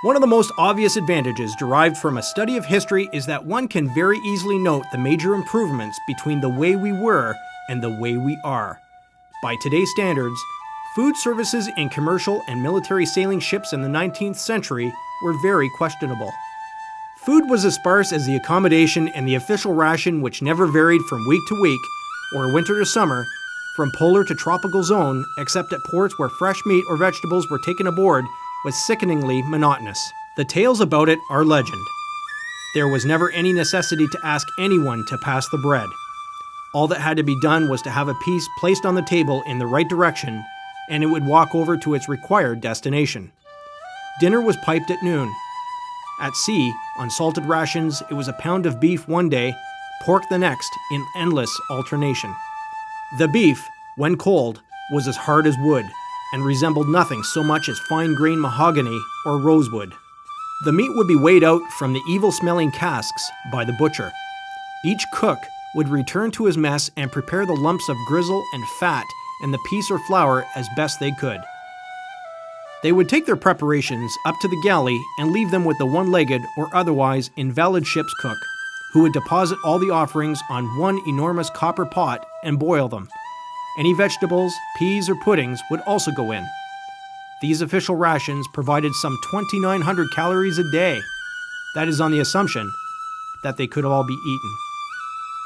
One of the most obvious advantages derived from a study of history is that one can very easily note the major improvements between the way we were and the way we are. By today's standards, food services in commercial and military sailing ships in the 19th century were very questionable. Food was as sparse as the accommodation and the official ration, which never varied from week to week, or winter to summer, from polar to tropical zone, except at ports where fresh meat or vegetables were taken aboard, was sickeningly monotonous. The tales about it are legend. There was never any necessity to ask anyone to pass the bread. All that had to be done was to have a piece placed on the table in the right direction, and it would walk over to its required destination. Dinner was piped at noon. At sea, on salted rations, it was a pound of beef one day, pork the next, in endless alternation. The beef, when cold, was as hard as wood, and resembled nothing so much as fine-grained mahogany or rosewood. The meat would be weighed out from the evil-smelling casks by the butcher. Each cook would return to his mess and prepare the lumps of grizzle and fat and the piece or flour as best they could. They would take their preparations up to the galley and leave them with the one-legged or otherwise invalid ship's cook, who would deposit all the offerings on one enormous copper pot and boil them. Any vegetables, peas, or puddings would also go in. These official rations provided some 2,900 calories a day. That is on the assumption that they could all be eaten.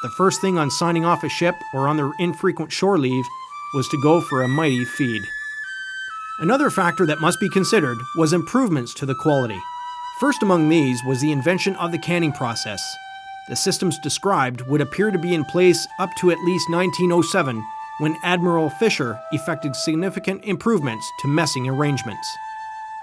The first thing on signing off a ship or on their infrequent shore leave was to go for a mighty feed. Another factor that must be considered was improvements to the quality. First among these was the invention of the canning process. The systems described would appear to be in place up to at least 1907, when Admiral Fisher effected significant improvements to messing arrangements.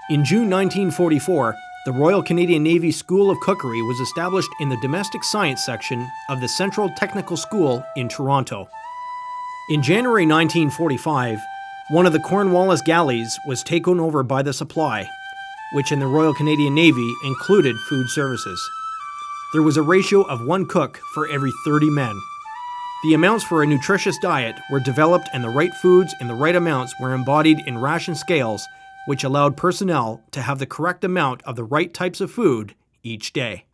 In June 1944, the Royal Canadian Navy School of Cookery was established in the Domestic Science section of the Central Technical School in Toronto. In January 1945, one of the Cornwallis galleys was taken over by the Supply, which in the Royal Canadian Navy included food services. There was a ratio of one cook for every 30 men. The amounts for a nutritious diet were developed and the right foods in the right amounts were embodied in ration scales, which allowed personnel to have the correct amount of the right types of food each day.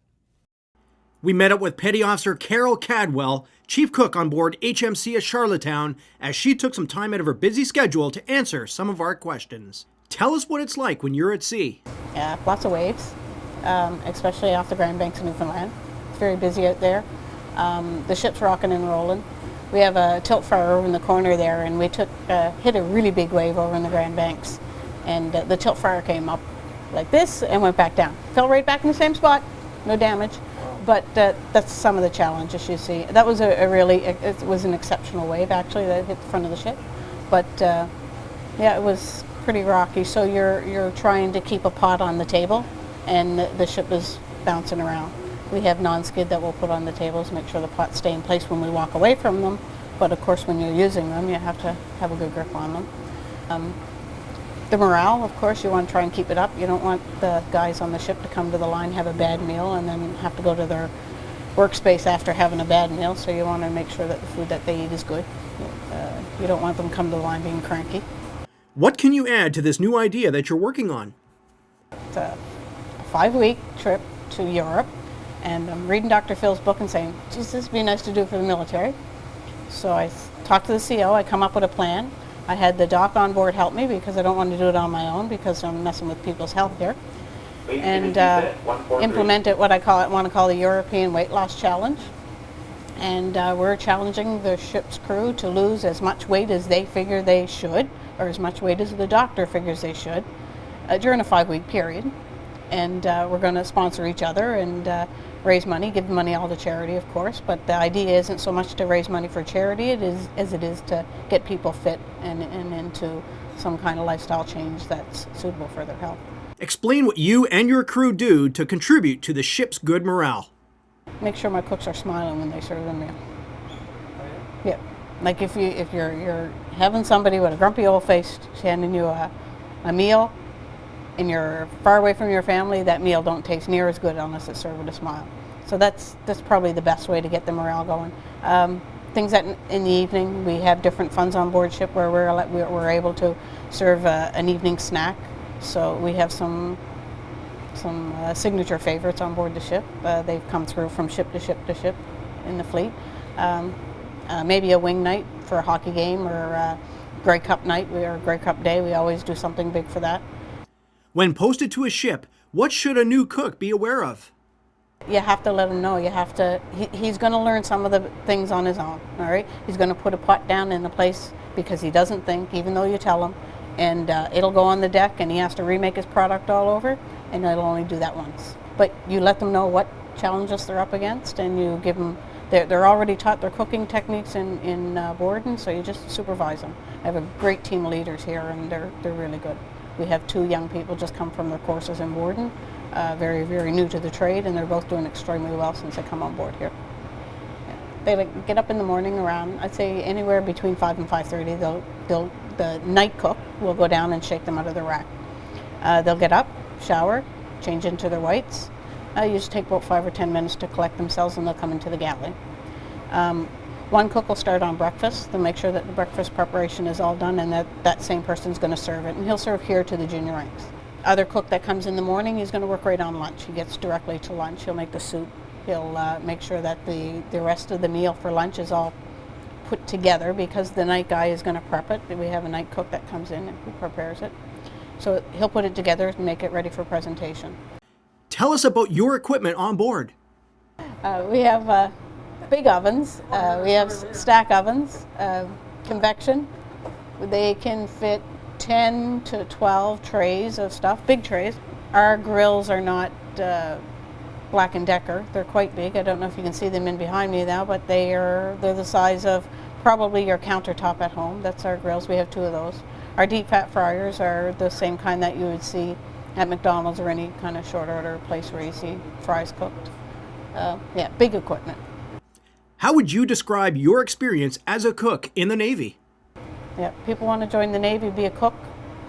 We met up with Petty Officer Carol Cadwell, Chief Cook on board HMC at Charlottetown, as she took some time out of her busy schedule to answer some of our questions. Tell us what it's like when you're at sea. Yeah, lots of waves, especially off the Grand Banks of Newfoundland. It's very busy out there. The ship's rocking and rolling. We have a tilt fire over in the corner there, and we hit a really big wave over in the Grand Banks. And the tilt fire came up like this and went back down. Fell right back in the same spot, no damage. But that's some of the challenges you see. That was it was an exceptional wave actually that hit the front of the ship. But yeah, it was pretty rocky. So you're trying to keep a pot on the table, and the ship is bouncing around. We have non-skid that we'll put on the tables, make sure the pots stay in place when we walk away from them. But of course, when you're using them, you have to have a good grip on them. The morale, of course, you want to try and keep it up. You don't want the guys on the ship to come to the line, have a bad meal, and then have to go to their workspace after having a bad meal. So you want to make sure that the food that they eat is good. You don't want them to come to the line being cranky. What can you add to this new idea that you're working on? It's a 5-week trip to Europe, and I'm reading Dr. Phil's book and saying, geez, this would be nice to do for the military. So I talked to the CO, I come up with a plan. I had the doc on board help me because I don't want to do it on my own because I'm messing with people's health here. And implemented what I want to call the European Weight Loss Challenge. And we're challenging the ship's crew to lose as much weight as they figure they should, or as much weight as the doctor figures they should, during a 5-week period. And we're going to sponsor each other and raise money, give the money all to charity, of course. But the idea isn't so much to raise money for charity as it is to get people fit and into some kind of lifestyle change that's suitable for their health. Explain what you and your crew do to contribute to the ship's good morale. Make sure my cooks are smiling when they serve the meal. Yeah, like if you're having somebody with a grumpy old face handing you a meal, and you're far away from your family, that meal don't taste near as good unless it's served with a smile. So that's probably the best way to get the morale going. Things that in the evening, we have different funds on board ship where we're able to serve an evening snack. So we have some some signature favorites on board the ship. They've come through from ship to ship to ship in the fleet. Maybe a wing night for a hockey game, or Grey Cup night or Grey Cup day. We always do something big for that. When posted to a ship, what should a new cook be aware of? You have to let him know. He's going to learn some of the things on his own, all right? He's going to put a pot down in a place because he doesn't think, even though you tell him, and it'll go on the deck and he has to remake his product all over, and it'll only do that once. But you let them know what challenges they're up against, and you give them, they're already taught their cooking techniques in Borden, so you just supervise them. I have a great team of leaders here, and they're really good. We have 2 young people just come from their courses in Borden, very, very new to the trade, and they're both doing extremely well since they come on board here. Yeah. They get up in the morning around, I'd say anywhere between 5 and 5:30. The night cook will go down and shake them out of the rack. They'll get up, shower, change into their whites. Usually take about 5 or 10 minutes to collect themselves, and they'll come into the galley. One cook will start on breakfast. They'll make sure that the breakfast preparation is all done, and that same person's going to serve it, and he'll serve here to the junior ranks. Other cook that comes in the morning, he's going to work right on lunch. He gets directly to lunch. He'll make the soup. He'll make sure that the rest of the meal for lunch is all put together, because the night guy is going to prep it. We have a night cook that comes in and who prepares it. So he'll put it together and make it ready for presentation. Tell us about your equipment on board. We have big ovens. We have stack ovens, convection. They can fit 10 to 12 trays of stuff, big trays. Our grills are not Black & Decker. They're quite big. I don't know if you can see them in behind me now, but they're the size of probably your countertop at home. That's our grills. We have 2 of those. Our deep fat fryers are the same kind that you would see at McDonald's or any kind of short order place where you see fries cooked. Yeah, big equipment. How would you describe your experience as a cook in the Navy? Yeah, people want to join the Navy, be a cook,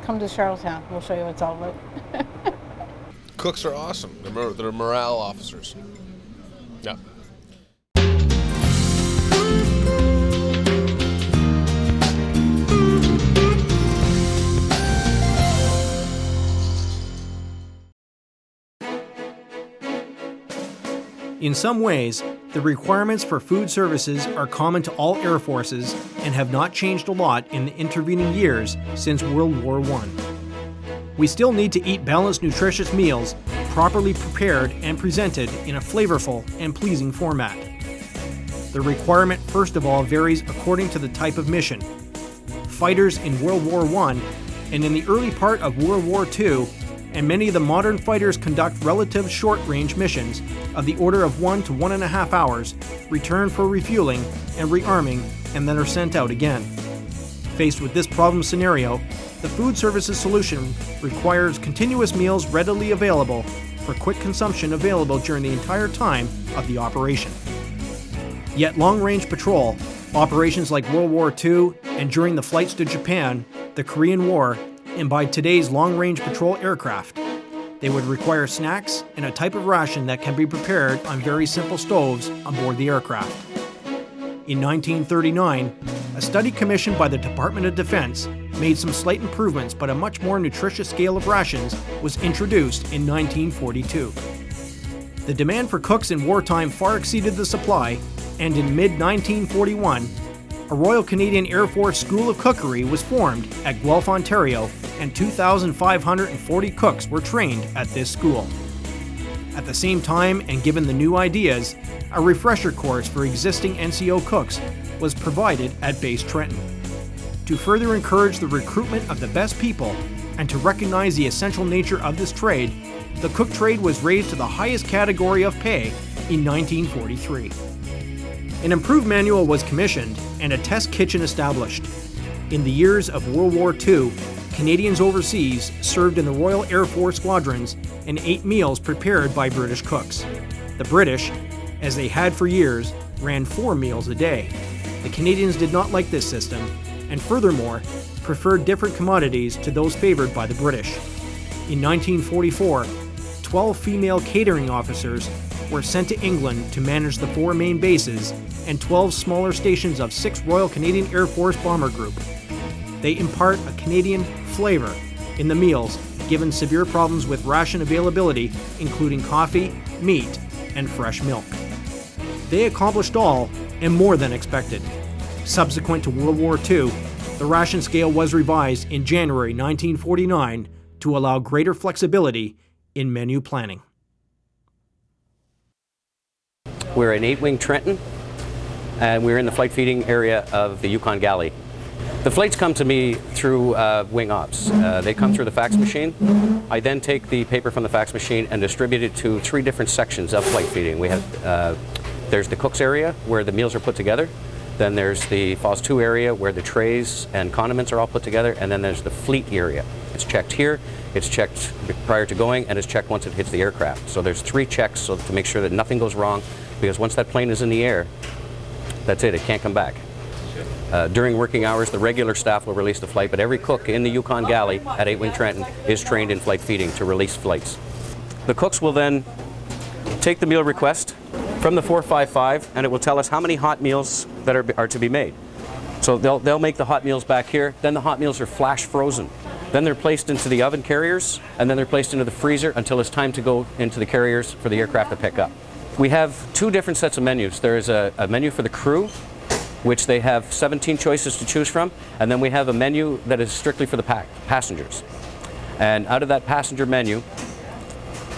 come to Charlottetown. We'll show you what it's all about. Cooks are awesome. They're morale officers. Yeah. In some ways, the requirements for food services are common to all air forces and have not changed a lot in the intervening years since World War I. We still need to eat balanced, nutritious meals, properly prepared and presented in a flavorful and pleasing format. The requirement, first of all, varies according to the type of mission. Fighters in World War I and in the early part of World War II, and many of the modern fighters conduct relative short-range missions of the order of 1 to 1.5 hours, return for refueling and rearming, and then are sent out again. Faced with this problem scenario, the food services solution requires continuous meals readily available for quick consumption available during the entire time of the operation. Yet long-range patrol, operations like World War II, and during the flights to Japan, the Korean War, and by today's long-range patrol aircraft, they would require snacks and a type of ration that can be prepared on very simple stoves aboard the aircraft. In 1939, a study commissioned by the Department of Defense made some slight improvements, but a much more nutritious scale of rations was introduced in 1942. The demand for cooks in wartime far exceeded the supply, and in mid-1941, a Royal Canadian Air Force School of Cookery was formed at Guelph, Ontario, and 2,540 cooks were trained at this school. At the same time, and given the new ideas, a refresher course for existing NCO cooks was provided at Base Trenton. To further encourage the recruitment of the best people and to recognize the essential nature of this trade, the cook trade was raised to the highest category of pay in 1943. An improved manual was commissioned and a test kitchen established. In the years of World War II, Canadians overseas served in the Royal Air Force squadrons and ate meals prepared by British cooks. The British, as they had for years, ran 4 meals a day. The Canadians did not like this system, and furthermore, preferred different commodities to those favored by the British. In 1944, 12 female catering officers were sent to England to manage the 4 main bases and 12 smaller stations of 6 Royal Canadian Air Force Bomber Group. They impart a Canadian flavor in the meals, given severe problems with ration availability, including coffee, meat, and fresh milk. They accomplished all and more than expected. Subsequent to World War II, the ration scale was revised in January 1949 to allow greater flexibility in menu planning. We're in 8-Wing Trenton, and we're in the flight feeding area of the Yukon Galley. The flights come to me through wing ops. They come through the fax machine. I then take the paper from the fax machine and distribute it to 3 different sections of flight feeding. We have there's the cook's area where the meals are put together. Then there's the FOS 2 area where the trays and condiments are all put together, and then there's the fleet area. It's checked here, it's checked prior to going, and it's checked once it hits the aircraft. So there's 3 checks so to make sure that nothing goes wrong, because once that plane is in the air, that's it can't come back. During working hours, the regular staff will release the flight, but every cook in the Yukon Galley at 8-Wing Trenton is trained in flight feeding to release flights. The cooks will then take the meal request from the 455, and it will tell us how many hot meals that are to be made. So they'll make the hot meals back here, then the hot meals are flash frozen. Then they're placed into the oven carriers, and then they're placed into the freezer until it's time to go into the carriers for the aircraft to pick up. We have 2 different sets of menus. There is a menu for the crew, which they have 17 choices to choose from, and then we have a menu that is strictly for the passengers. And out of that passenger menu,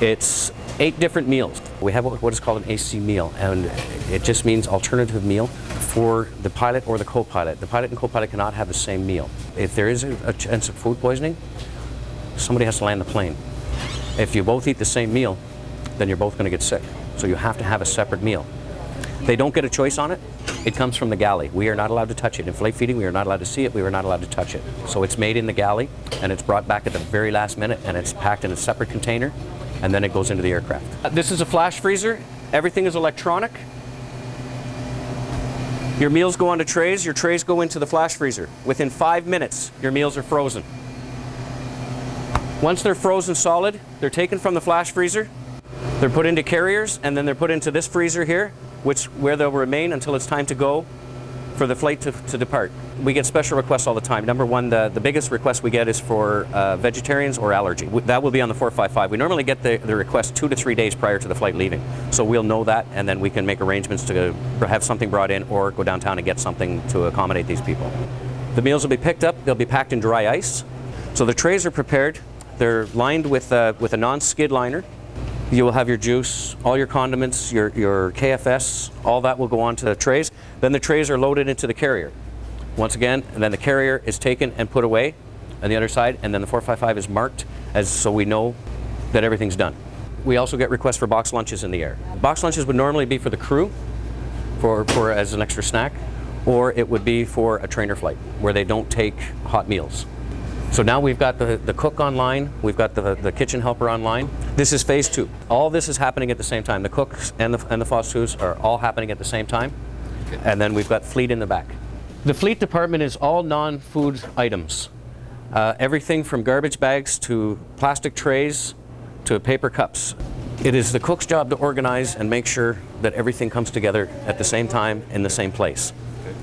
it's 8 different meals. We have what is called an AC meal, and it just means alternative meal for the pilot or the co-pilot. The pilot and co-pilot cannot have the same meal. If there is a chance of food poisoning, somebody has to land the plane. If you both eat the same meal, then you're both going to get sick. So you have to have a separate meal. They don't get a choice on it. It comes from the galley. We are not allowed to touch it. In flight feeding, we are not allowed to see it. We are not allowed to touch it. So it's made in the galley, and it's brought back at the very last minute, and it's packed in a separate container, and then it goes into the aircraft. This is a flash freezer. Everything is electronic. Your meals go onto trays. Your trays go into the flash freezer. Within 5 minutes, your meals are frozen. Once they're frozen solid, they're taken from the flash freezer. They're put into carriers, and then they're put into this freezer here, where they'll remain until it's time to go for the flight to depart. We get special requests all the time. Number one, the biggest request we get is for vegetarians or allergy. That will be on the 455. We normally get the request 2 to 3 days prior to the flight leaving. So we'll know that, and then we can make arrangements to have something brought in or go downtown and get something to accommodate these people. The meals will be picked up. They'll be packed in dry ice. So the trays are prepared. They're lined with a non-skid liner. You will have your juice, all your condiments, your KFS, all that will go onto the trays. Then the trays are loaded into the carrier. Once again, and then the carrier is taken and put away on the other side, and then the 455 is marked so we know that everything's done. We also get requests for box lunches in the air. Box lunches would normally be for the crew, for as an extra snack, or it would be for a trainer flight where they don't take hot meals. So now we've got the cook online, we've got the kitchen helper online. This is phase 2. All this is happening at the same time. The cooks and the FOS 2s are all happening at the same time. And then we've got fleet in the back. The fleet department is all non-food items. Everything from garbage bags to plastic trays to paper cups. It is the cook's job to organize and make sure that everything comes together at the same time in the same place.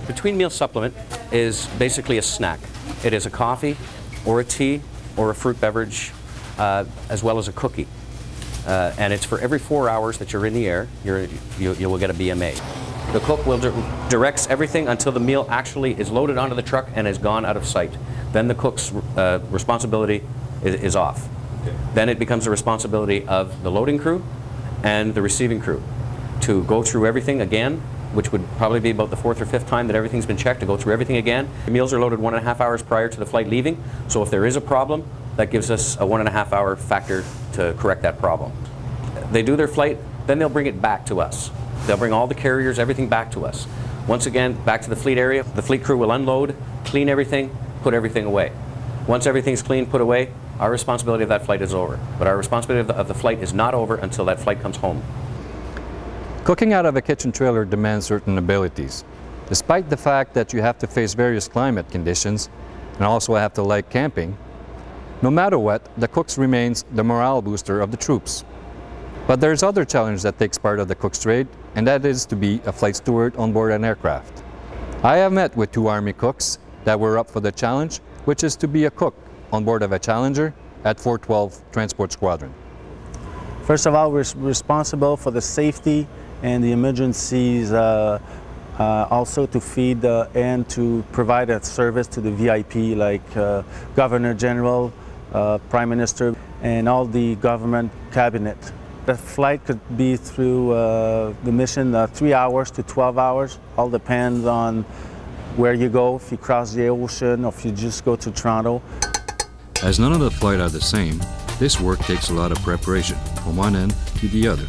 Between meal supplement is basically a snack. It is a coffee, or a tea, or a fruit beverage, as well as a cookie. And it's for every 4 hours that you're in the air, you will get a BMA. The cook will directs everything until the meal actually is loaded onto the truck and is gone out of sight. Then the cook's responsibility is off. Okay. Then it becomes the responsibility of the loading crew and the receiving crew to go through everything again, which would probably be about the 4th or 5th time that everything's been checked, to go through everything again. The meals are loaded 1.5 hours prior to the flight leaving, so if there is a problem, that gives us a 1.5 hour factor to correct that problem. They do their flight, then they'll bring it back to us. They'll bring all the carriers, everything back to us. Once again, back to the fleet area. The fleet crew will unload, clean everything, put everything away. Once everything's clean, put away, our responsibility of that flight is over. But our responsibility of the flight is not over until that flight comes home. Cooking out of a kitchen trailer demands certain abilities. Despite the fact that you have to face various climate conditions and also have to like camping, no matter what, the cooks remains the morale booster of the troops. But there's other challenge that takes part of the cook's trade, and that is to be a flight steward on board an aircraft. I have met with 2 Army cooks that were up for the challenge, which is to be a cook on board of a Challenger at 412 Transport Squadron? First of all, we're responsible for the safety and the emergencies, also to feed and to provide a service to the VIP like Governor General, Prime Minister, and all the government cabinet. The flight could be through the mission 3 hours to 12 hours. All depends on where you go, if you cross the ocean or if you just go to Toronto. As none of the flights are the same, this work takes a lot of preparation from one end to the other.